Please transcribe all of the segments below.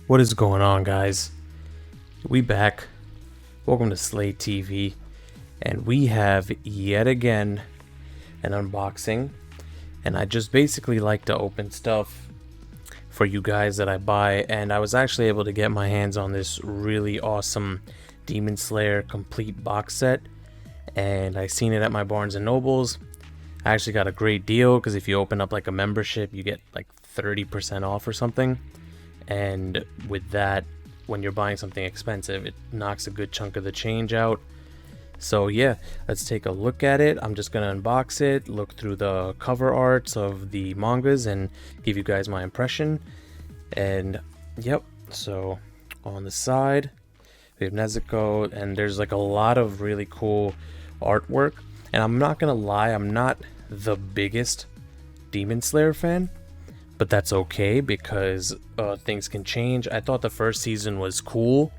What is going on, guys? We back. Welcome to Slate TV, and we have yet again an unboxing. And I just basically like to open stuff for you guys that I buy, and I was actually able to get my hands on this really awesome Demon Slayer complete box set, and I seen it at my Barnes and Nobles. I actually got a great deal because if you open up like a membership, you get like 30% off or something. And with that, when you're buying something expensive, it knocks a good chunk of the change out. So yeah, let's take a look at it. I'm just gonna unbox it, look through the cover arts of the mangas, and give you guys my impression. And yep, so on the side we have Nezuko, and there's like a lot of really cool artwork. And I'm not gonna lie, I'm not the biggest Demon Slayer fan, but that's okay because things can change. I thought the first season was cool,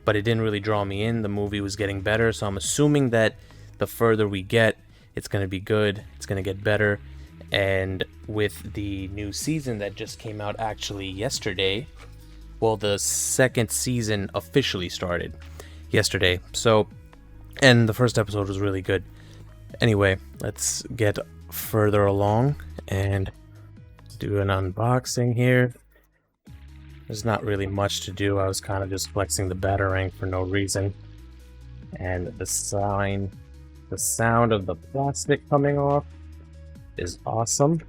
but it didn't really draw me in. The movie was getting better, so I'm assuming that the further we get, it's going to be good, it's going to get better. And with the new season that just came out actually yesterday, well, the second season officially started yesterday, so, and the first episode was really good. Anyway, let's get further along and do an unboxing here. There's not really much to do. I was kind of just flexing the Batarang for no reason. And the sound of the plastic coming off is awesome.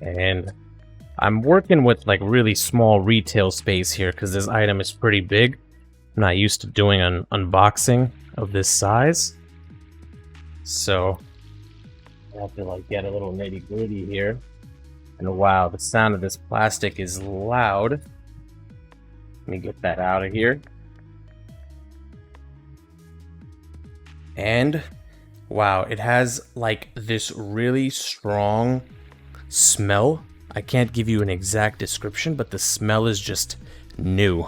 And I'm working with like really small retail space here because this item is pretty big. I'm not used to doing an unboxing of this size, so I have to like get a little nitty gritty here. And wow, the sound of this plastic is loud. Let me get that out of here. And wow, it has like this really strong smell. I can't give you an exact description, but the smell is just new.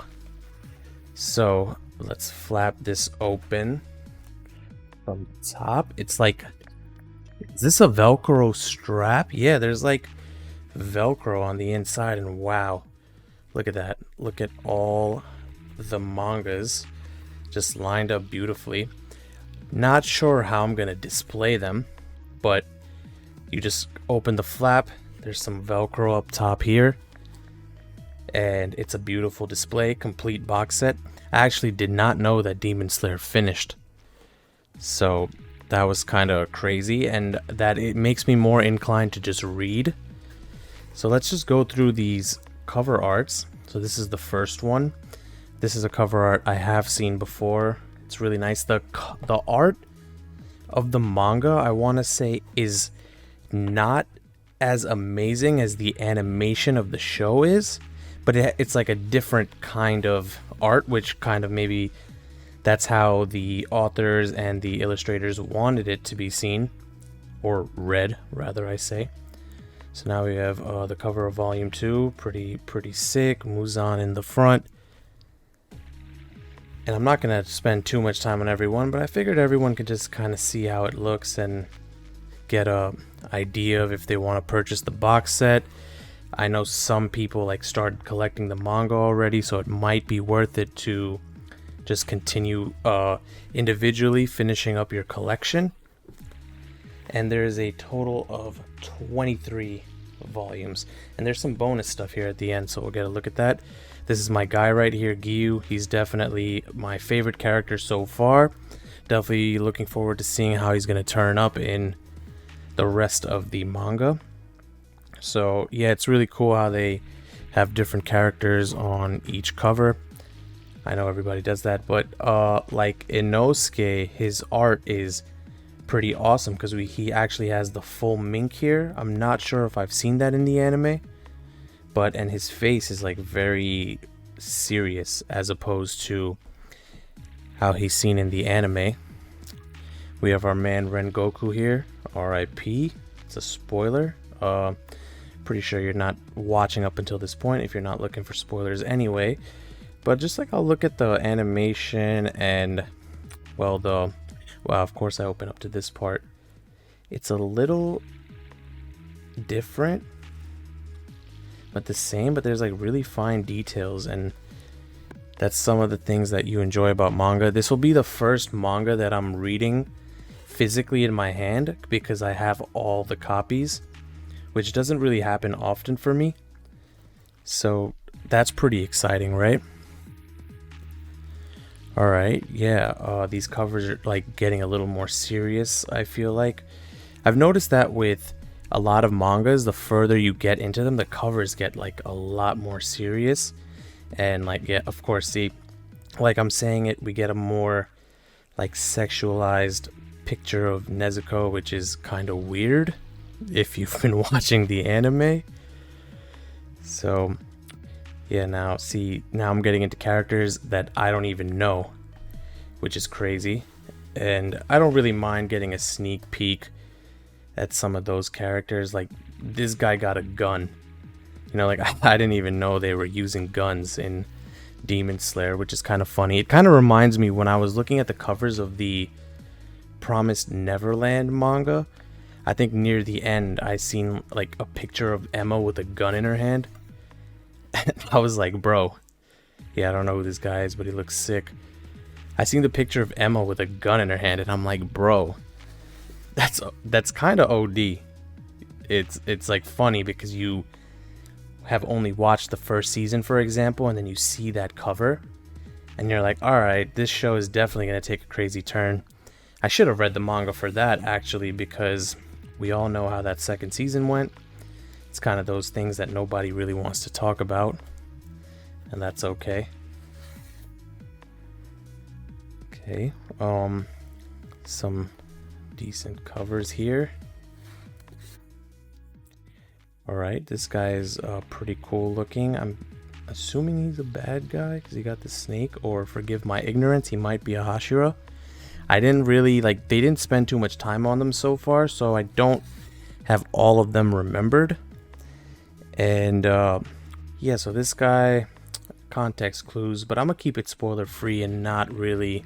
So let's flap this open from the top. It's like, is this a Velcro strap? Yeah, there's like Velcro on the inside, and wow, look at that. Look at all the mangas just lined up beautifully. Not sure how I'm gonna display them, but you just open the flap, there's some Velcro up top here, and it's a beautiful display. Complete box set. I actually did not know that Demon Slayer finished, so that was kind of crazy, and that it makes me more inclined to just read. So let's just go through these cover arts. So this is the first one. This is a cover art I have seen before. It's really nice. The art of the manga, I want to say, is not as amazing as the animation of the show is, but it's like a different kind of art, which kind of maybe that's how the authors and the illustrators wanted it to be seen, or read, rather, I say. So now we have the cover of Volume 2, pretty sick, Muzan in the front. And I'm not going to spend too much time on everyone, but I figured everyone could just kind of see how it looks and get a idea of if they want to purchase the box set. I know some people like started collecting the manga already, so it might be worth it to just continue individually finishing up your collection. And there's a total of 23 volumes, and there's some bonus stuff here at the end, so we'll get a look at that. This is my guy right here, Giyu. He's definitely my favorite character so far. Definitely looking forward to seeing how he's going to turn up in the rest of the manga. So yeah, it's really cool how they have different characters on each cover. I know everybody does that, but like Inosuke, his art is pretty awesome because he actually has the full mink here. I'm not sure if I've seen that in the anime, and his face is like very serious as opposed to how he's seen in the anime. We have our man Rengoku here, RIP. It's a spoiler. Pretty sure you're not watching up until this point if you're not looking for spoilers anyway. But just like I'll look at the animation and well, of course I open up to this part. It's a little different but the same, but there's like really fine details, and that's some of the things that you enjoy about manga. This will be the first manga that I'm reading physically in my hand because I have all the copies, which doesn't really happen often for me. So that's pretty exciting, right? Alright, yeah, these covers are like getting a little more serious, I feel like. I've noticed that with a lot of mangas, the further you get into them, the covers get like a lot more serious. And like, yeah, of course, see, like I'm saying it, we get a more like sexualized picture of Nezuko, which is kind of weird if you've been watching the anime. So yeah, now I'm getting into characters that I don't even know, which is crazy. And I don't really mind getting a sneak peek at some of those characters. Like this guy got a gun. You know, like I didn't even know they were using guns in Demon Slayer, which is kind of funny. It kind of reminds me when I was looking at the covers of the Promised Neverland manga. I think near the end I seen like a picture of Emma with a gun in her hand. I was like, bro, yeah, I don't know who this guy is, but he looks sick. I seen the picture of Emma with a gun in her hand, and I'm like, bro, that's kind of OD. It's like funny because you have only watched the first season, for example, and then you see that cover, and you're like, all right, this show is definitely gonna take a crazy turn. I should have read the manga for that actually, because we all know how that second season went. It's kind of those things that nobody really wants to talk about, and that's okay. Okay, some decent covers here. Alright, this guy is pretty cool looking. I'm assuming he's a bad guy because he got the snake, or forgive my ignorance, he might be a Hashira. I didn't really, like, they didn't spend too much time on them so far, so I don't have all of them remembered. And yeah, so this guy, context clues, but I'm gonna keep it spoiler free and not really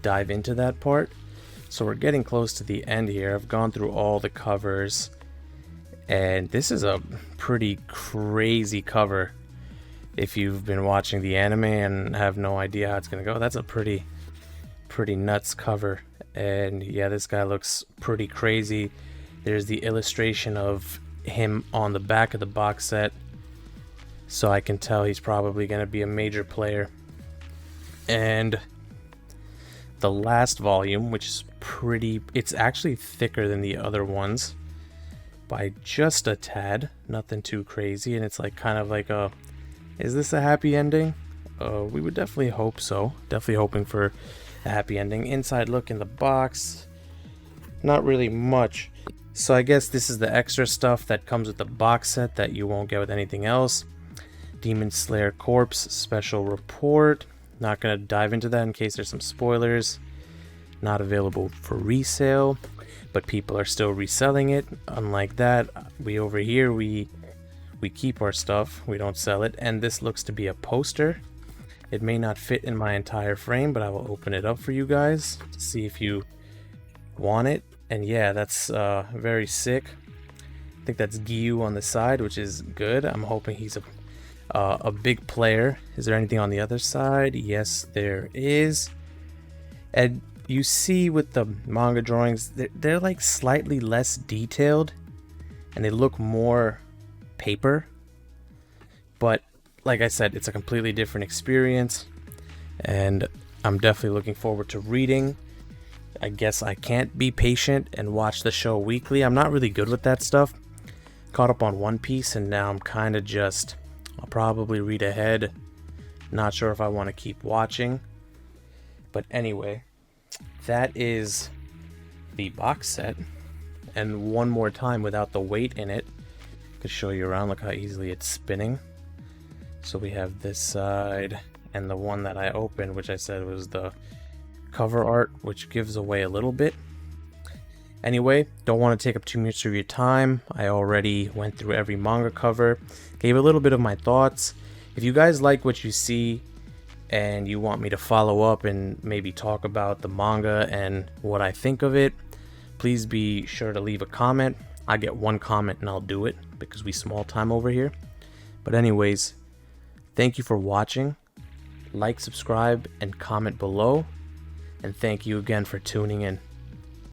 dive into that part. So we're getting close to the end here. I've gone through all the covers, and this is a pretty crazy cover. If you've been watching the anime and have no idea how it's gonna go, that's a pretty nuts cover. And yeah, this guy looks pretty crazy. There's the illustration of him on the back of the box set, so I can tell he's probably going to be a major player. And the last volume, which is it's actually thicker than the other ones by just a tad, nothing too crazy, and it's like kind of like a, is this a happy ending? We would definitely hope so. Definitely hoping for a happy ending. Inside look in the box, not really much. So I guess this is the extra stuff that comes with the box set that you won't get with anything else. Demon Slayer Corpse special report. Not going to dive into that in case there's some spoilers. Not available for resale, but people are still reselling it. Unlike that, we over here, we keep our stuff. We don't sell it. And this looks to be a poster. It may not fit in my entire frame, but I will open it up for you guys to see if you want it. And yeah, that's very sick. I think that's Gyu on the side, which is good. I'm hoping he's a big player. Is there anything on the other side? Yes, there is. And you see with the manga drawings, they're like slightly less detailed, and they look more paper. But like I said, it's a completely different experience, and I'm definitely looking forward to reading. I guess I can't be patient and watch the show weekly. I'm not really good with that stuff. Caught up on One Piece, and now I'm kind of just, I'll probably read ahead. Not sure if I want to keep watching. But anyway, that is the box set. And one more time without the weight in it. Could show you around, look how easily it's spinning. So we have this side and the one that I opened, which I said was the cover art, which gives away a little bit. Anyway, don't want to take up too much of your time. I already went through every manga cover, gave a little bit of my thoughts. If you guys like what you see and you want me to follow up and maybe talk about the manga and what I think of it, please be sure to leave a comment. I get one comment and I'll do it because we small time over here. But anyways, thank you for watching. Like, subscribe, and comment below. And thank you again for tuning in.